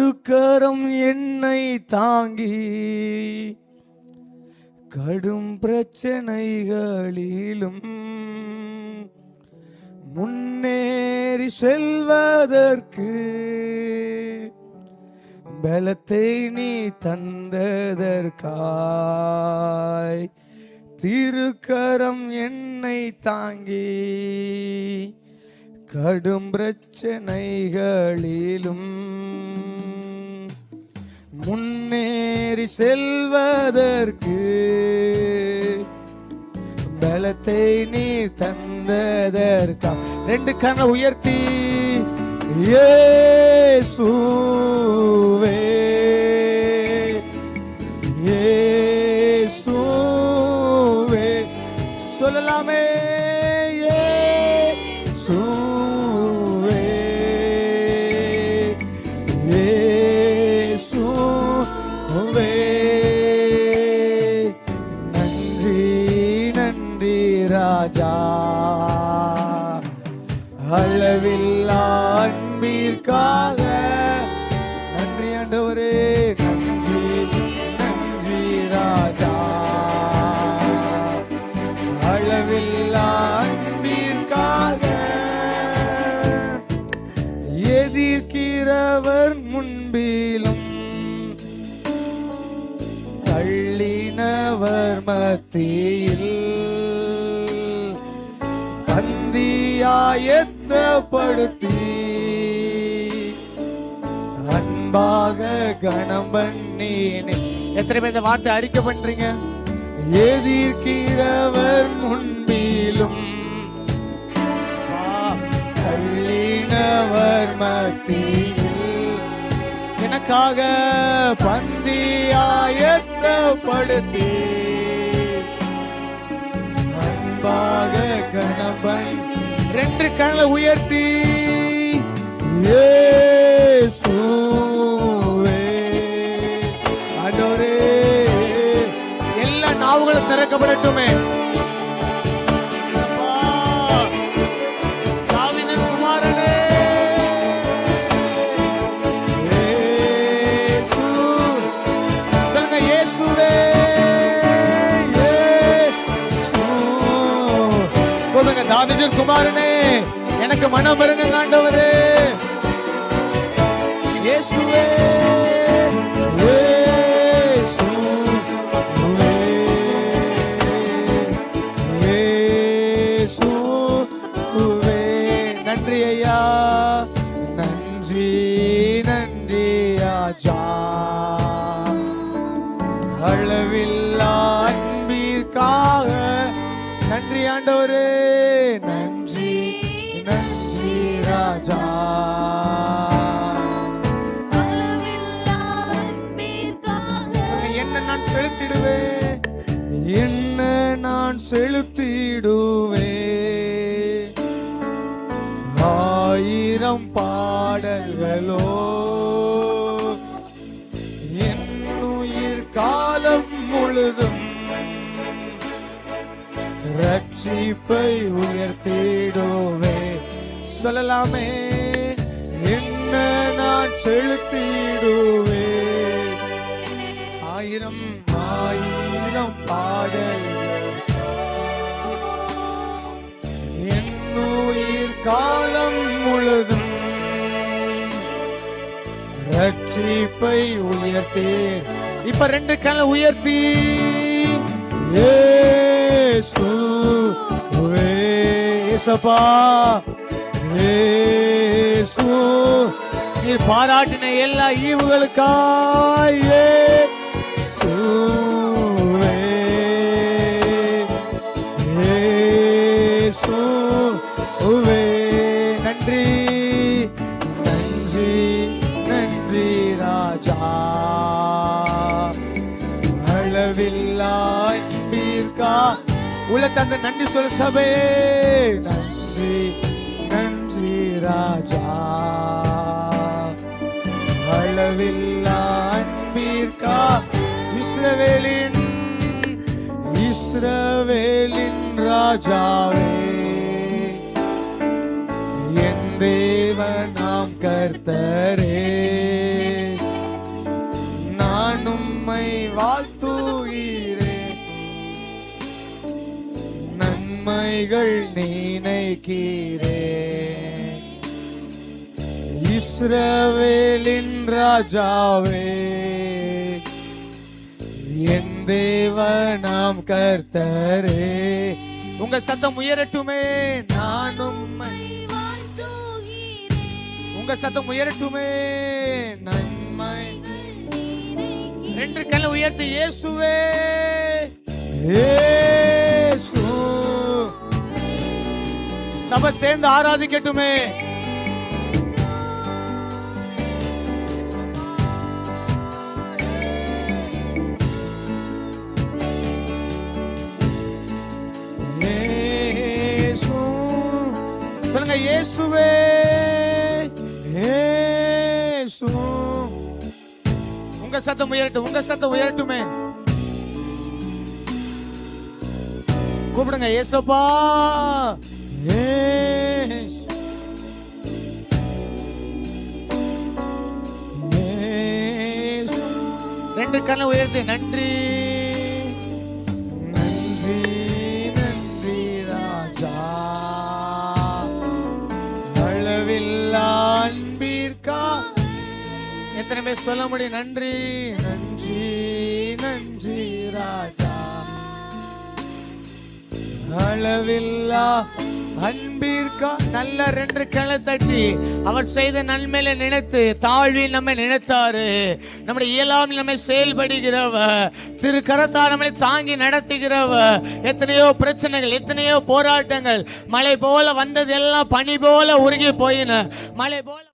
திருக்கரம் என்னை தாங்கி கடும் பிரச்சனைகளிலும் முன்னேறி செல்வதற்கு பலத்தை நீ தந்ததற்காய் திருக்கரம் என்னை தாங்கி கடும் பிரச்சனைகளிலும் முன்னேறி செல்வதற்கு பலத்தை நீ தந்ததற்கா. ரெண்டு கண்ணை உயர்த்தி இயேசுவே இயேசுவே சொல்லலாமே. ராஜா அளவில்லா அன்பிற்காக நன்றி ஆண்டவரே. நன்றி நன்றி ராஜா அளவில்லா அன்பிற்காக. எதிர்க்கிறவர் முன்பிலும் தள்ளினவர் மத்தியில் பந்தியாயத்தப்படுத்தி அன்பாக கணம் பண்ணினே. எத்தனை பேர் இந்த வார்த்தை அறிக்கை பண்றீங்க? எதிர்க்கிறவர் முன்பிலும் தள்ளினவர் மத்தியில் எனக்காக பந்தியாயத்தப்படுத்தி அன்பாக கணவன். ரெண்டு கண்ணை உயர்த்தி இயேசுவே ஆண்டவரே. எல்லா நாவுகளும் திறக்கப்படட்டுமே. சாவினின் குமாரனே இயேசு சொல்லுங்க. இயேசுவே தாவீதின் குமாரனே எனக்கு மனம் வருங்க ஆண்டவரே. இயேசுவே இயேசுவே இயேசுவே. நன்றி ஐயா நன்றி நன்றி ராஜா அளவில்லா அன்பிற்காக. நன்றி ஆண்டவரே நன்றி நன்றி ராஜா என்ன நான் செலுத்திடுவேன் என்ன நான் செலுத்திடுவேன். ஆயிரம் பாடல்களோ என் உயிர் காலம் முழுதும் ரட்சிப்பை உயர்த்திடுவே. சொல்லலாமே. என்ன நான் செலுத்திடுவே. ஆயிரம் ஆயிரம் பாடல்கள் என் உயிர் காலம் முழுதும் ரட்சிப்பை உயர்த்தி. இப்ப ரெண்டு கண்ணை உயர்த்தி இயேசுவே இயேசப்பா இயேசு நீ பாராட்டின எல்லா ஈவுகளுக்காய் இயேசுவே இயேசுவே. நன்றி நன்றி நன்றி ராஜா அளவில்லா உள்ள தந்த நன்றி சொல்ல சபே. நன்றி நன்றி ராஜா அளவில்லா அன்பிற்கா. இஸ்ரவேலின் ராஜாவே என் தேவன் நாம் கர்த்தரே வாழ்த்துகிறே, நன்மைகள் நினைக்கிறே. இஸ்ரவேலின் ராஜாவே, என் தேவனாம் கர்த்தரே. உங்க சத்தம் உயரட்டுமே, நான் உம்மை. உங்க சத்தம் உயரட்டுமே, நன்மை. ரெண்டு கண்ணை உயர்த்தி இயேசுவே, இயேசு. சபை சேர்ந்து ஆராதிக்கட்டுமே. சொல்லுங்க இயேசுவே, இயேசு. உங்க சத்தம் உயரட்டும், உங்க சத்தம் உயரட்டுமே. கூப்பிடுங்க இயேசுப்பா, இயேசு, இயேசு. ரெண்டு கண்ணை உயர்த்தி நன்றி, நன்றி, நன்றி ராஜா. அன்பிற்கா எத்தனை பேர் சொல்ல முடியும்? நன்றி, நன்றி, நன்றி ராஜா. அளவில்லா அன்பிற்கா. நல்ல ரெண்டு களை தட்டி அவர் செய்த நன்மையில நினைத்து தாழ்வில் நம்மை நினைத்தாரு. நம்முடைய இயலாமல் நம்மை செயல்படுகிறவ, திரு கரத்தால் நம்மை தாங்கி நடத்துகிறவ. எத்தனையோ பிரச்சனைகள், எத்தனையோ போராட்டங்கள், மழை போல வந்தது எல்லாம் பனி போல உருகி போயின. மழை போல